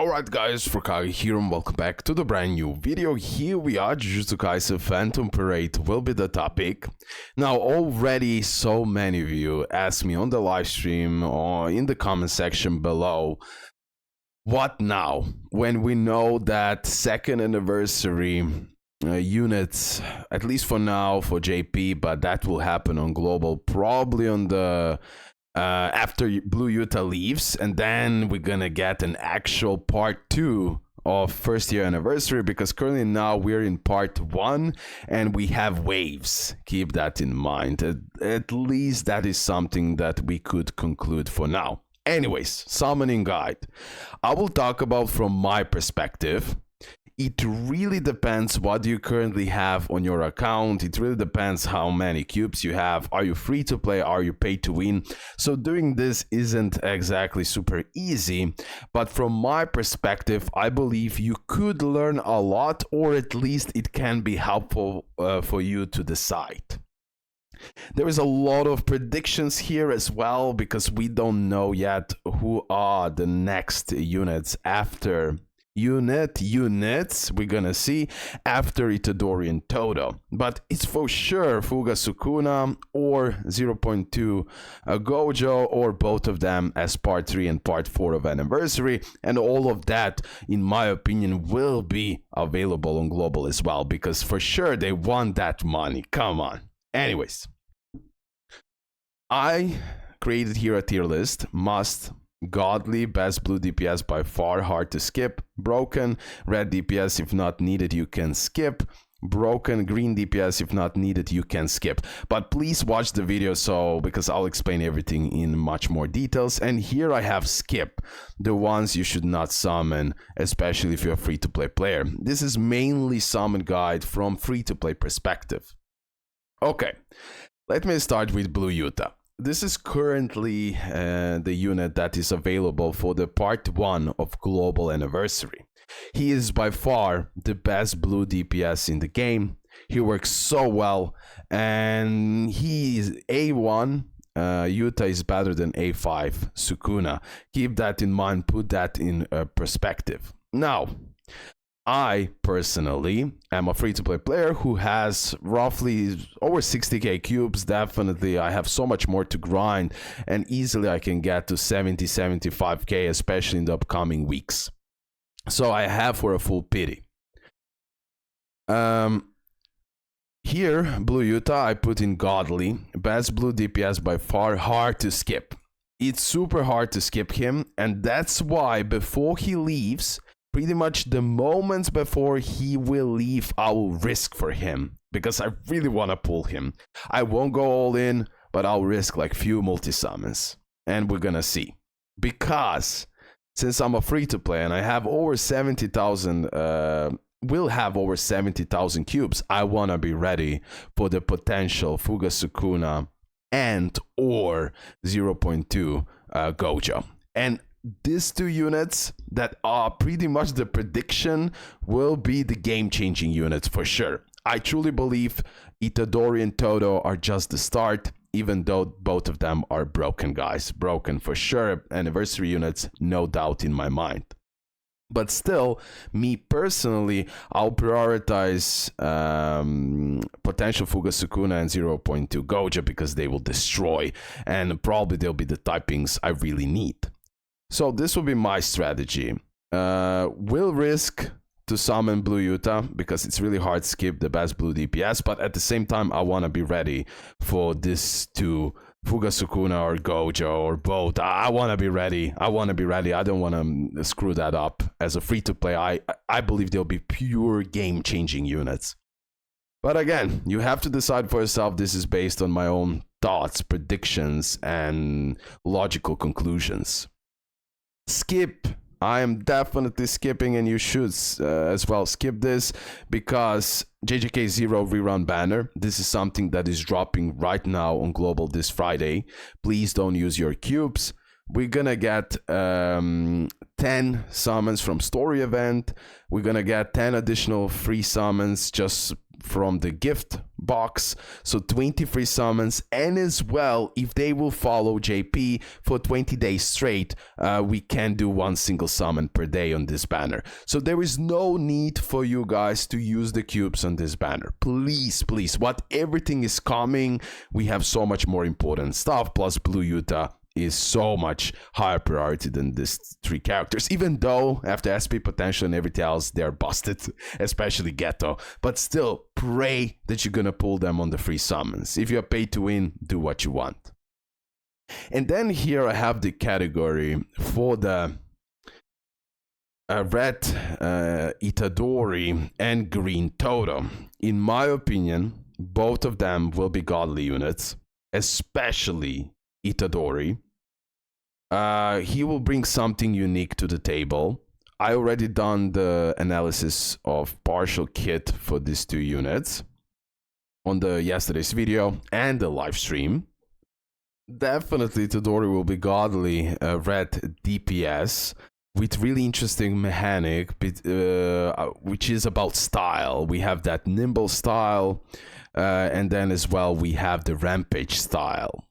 Alright guys, RoKage here and welcome back to the brand new video. Here we are, Jujutsu Kaisen Phantom Parade will be the topic. Now already so many of you asked me on the live stream or in the comment section below, what now? When we know that second anniversary units, at least for now for JP, but that will happen on global, probably on the after Blue Utah leaves, and then we're gonna get an actual part 2 of first year anniversary, because currently now we're in part 1 and we have waves. Keep that in mind. At least that is something that we could conclude for now. Anyways, summoning guide. I will talk about from my perspective. It really depends what you currently have on your account. It really depends how many cubes you have. Are you free to play? Are you pay to win? So doing this isn't exactly super easy, but from my perspective, I believe you could learn a lot, or at least it can be helpful for you to decide. There is a lot of predictions here as well, because we don't know yet who are the next units after units we're gonna see after Itadori and Toto, but it's for sure Fuga Sukuna or 0.2 Gojo, or both of them as part 3 and part 4 of anniversary, and all of that in my opinion will be available on global as well, because for sure they want that money. Come on. Anyways, I created here a tier list. Must, godly, best blue DPS by far, hard to skip, broken, red DPS if not needed you can skip, broken, green DPS if not needed you can skip. But please watch the video, so because I'll explain everything in much more details. And here I have skip, the ones you should not summon, especially if you're a free-to-play player. This is mainly summon guide from free-to-play perspective. Okay, let me start with Blue Utah. This is currently the unit that is available for the part 1 of global anniversary. He is by far the best blue DPS in the game. He works so well, and he is A1. Utah is better than A5 Sukuna. Keep that in mind, put that in perspective. Now, I personally am a free-to-play player who has roughly over 60k cubes. Definitely I have so much more to grind, and easily I can get to 70-75k, especially in the upcoming weeks. So I have for a full pity. Here, Blue Utah, I put in godly, best blue DPS by far, hard to skip. It's super hard to skip him, and that's why before he leaves, pretty much the moments before he will leave, I will risk for him, because I really want to pull him. I won't go all in, but I'll risk like few multi-summons, and we're gonna see. Because since I'm a free-to-play and I have over 70,000, will have over 70,000 cubes, I want to be ready for the potential Fuga Sukuna and or 0.2 Gojo. And these two units that are pretty much the prediction will be the game-changing units for sure. I truly believe Itadori and Toto are just the start, even though both of them are broken, guys. Broken for sure. Anniversary units, no doubt in my mind. But still, me personally, I'll prioritize potential Fuga Sukuna and 0.2 Gojo, because they will destroy, and probably they'll be the typings I really need. So this will be my strategy. Will risk to summon Blue Utah, because it's really hard to skip the best blue DPS, but at the same time I want to be ready for this to Fuga Sukuna or Gojo or both. I want to be ready. I don't want to screw that up. As a free-to-play, I believe they'll be pure game-changing units. But again, you have to decide for yourself. This is based on my own thoughts, predictions, and logical conclusions. Skip. I am definitely skipping, and you should as well skip this, because JJK 0 rerun banner. This is something that is dropping right now on global this Friday. Please don't use your cubes. We're gonna get 10 summons from story event. We're gonna get 10 additional free summons just from the gift box, so 20 free summons, and as well, if they will follow JP for 20 days straight, we can do one single summon per day on this banner. So there is no need for you guys to use the cubes on this banner. Please, please, what everything is coming, we have so much more important stuff, plus Blue Utah is so much higher priority than these three characters, even though after SP potential and everything else they're busted, especially Ghetto, but still pray that you're gonna pull them on the free summons. If you're paid to win, do what you want. And then here I have the category for the red Itadori and green Toto. In my opinion, both of them will be godly units, especially Itadori. He will bring something unique to the table. I already done the analysis of partial kit for these two units on the yesterday's video and the live stream. Definitely Itadori will be godly red DPS with really interesting mechanic, which is about style. We have that nimble style, and then as well we have the rampage style.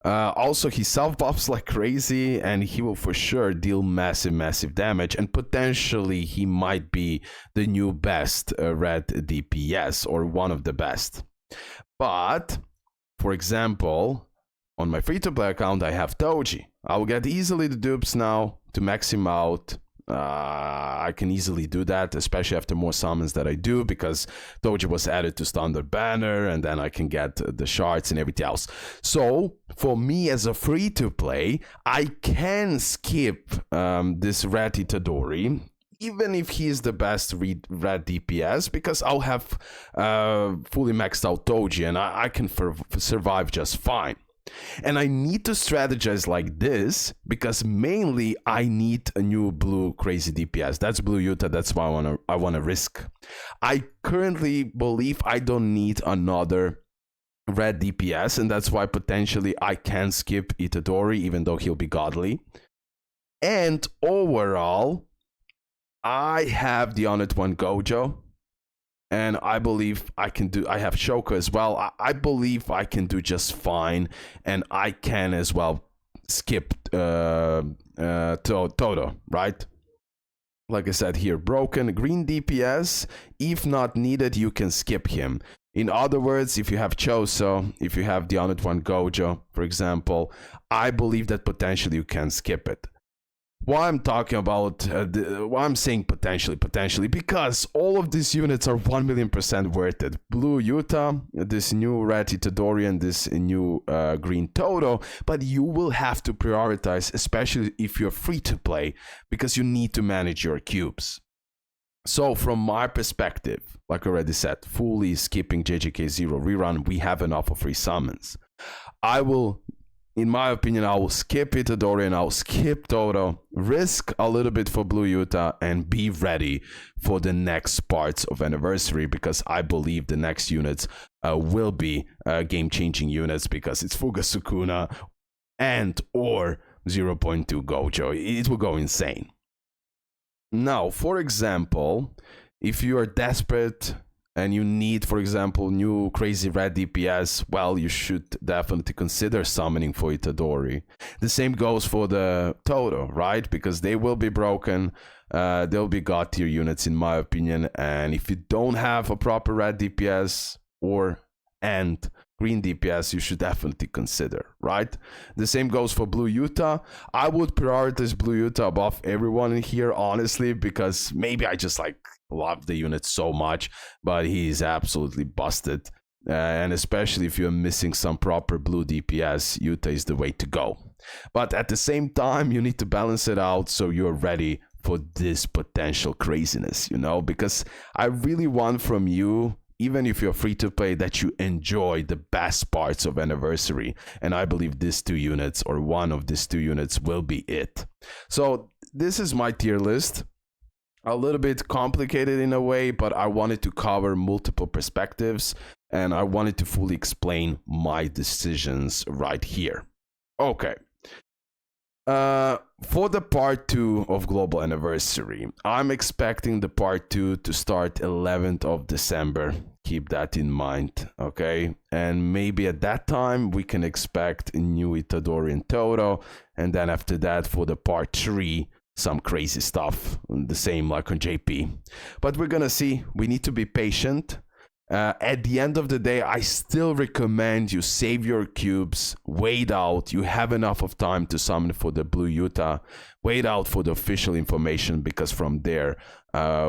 Also, he self-buffs like crazy, and he will for sure deal massive damage, and potentially he might be the new best red DPS, or one of the best. But, for example, on my free-to-play account, I have Toji. I will get easily the dupes now to max him out. I can easily do that, especially after more summons that I do, because Toji was added to standard banner, and then I can get the shards and everything else. So for me as a free-to-play, I can skip this red Itadori, even if he is the best red DPS, because I'll have fully maxed out Toji, and I can survive just fine. And I need to strategize like this because mainly I need a new blue crazy DPS. That's Blue Utah. That's why I wanna risk. I currently believe I don't need another red DPS, and that's why potentially I can skip Itadori, even though he'll be godly. And overall, I have the Honored One Gojo. And I believe I can do, I have Shoko as well. I believe I can do just fine. And I can as well skip Toto, right? Like I said here, broken green DPS. If not needed, you can skip him. In other words, if you have Choso, if you have the Honored One Gojo, for example, I believe that potentially you can skip it. Why I'm talking about, why I'm saying potentially, because all of these units are 1,000,000% worth it. Blue Utah, this new red Itadori, and this new green Toto, but you will have to prioritize, especially if you're free to play, because you need to manage your cubes. So from my perspective, like I already said, fully skipping JJK 0 rerun, we have enough of free summons. In my opinion, I will skip Itadori and I'll skip Toto, risk a little bit for Blue Utah, and be ready for the next parts of Anniversary, because I believe the next units will be game-changing units, because it's Fuga Sukuna and or 0.2 Gojo. It will go insane. Now, for example, if you are desperate and you need, for example, new crazy red DPS, well, you should definitely consider summoning for Itadori. The same goes for the Toto, right? Because they will be broken. They'll be god tier units, in my opinion. And if you don't have a proper red DPS and green DPS, you should definitely consider, right? The same goes for Blue Utah. I would prioritize Blue Utah above everyone in here, honestly, because maybe I just love the unit so much, but he's absolutely busted. And especially if you're missing some proper blue DPS, Utah is the way to go. But at the same time, you need to balance it out so you're ready for this potential craziness, you know? Because I really want from you, even if you're free to play, that you enjoy the best parts of Anniversary. And I believe these two units, or one of these two units, will be it. So this is my tier list. A little bit complicated in a way, but I wanted to cover multiple perspectives, and I wanted to fully explain my decisions right here. Okay. For the part 2 of Global Anniversary, I'm expecting the part 2 to start 11th of December. Keep that in mind, okay? And maybe at that time we can expect a new Itadori and Toto, and then after that for the part 3, some crazy stuff, the same like on JP. But we're gonna see. We need to be patient. At the end of the day, I still recommend you save your cubes, wait out. You have enough of time to summon for the Blue Utah. Wait out for the official information, because from there,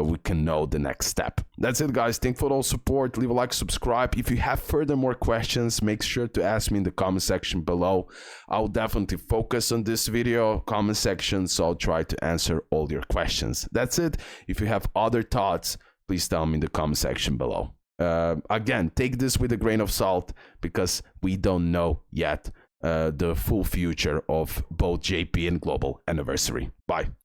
we can know the next step. That's it, guys. Thank you for all support. Leave a like, subscribe. If you have furthermore questions, make sure to ask me in the comment section below. I'll definitely focus on this video comment section, so I'll try to answer all your questions. That's it. If you have other thoughts, please tell me in the comment section below. Again, take this with a grain of salt, because we don't know yet the full future of both JP and Global Anniversary. Bye.